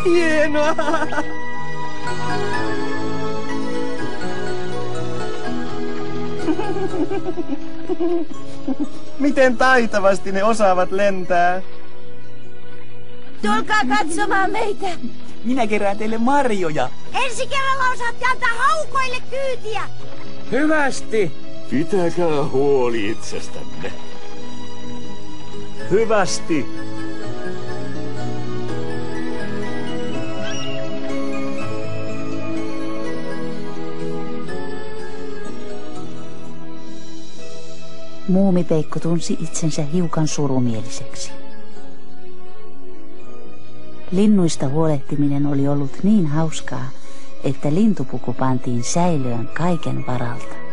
Hienoa! Miten taitavasti ne osaavat lentää. Tulkaa katsomaan meitä. Minä kerään teille marjoja. Ensi kerralla osaatte antaa haukoille kyytiä. Hyvästi. Pitäkää huoli itsestänne. Hyvästi. Muumipeikko tunsi itsensä hiukan surumieliseksi. Linnuista huolehtiminen oli ollut niin hauskaa, että lintupuku pantiin säilöön kaiken varalta.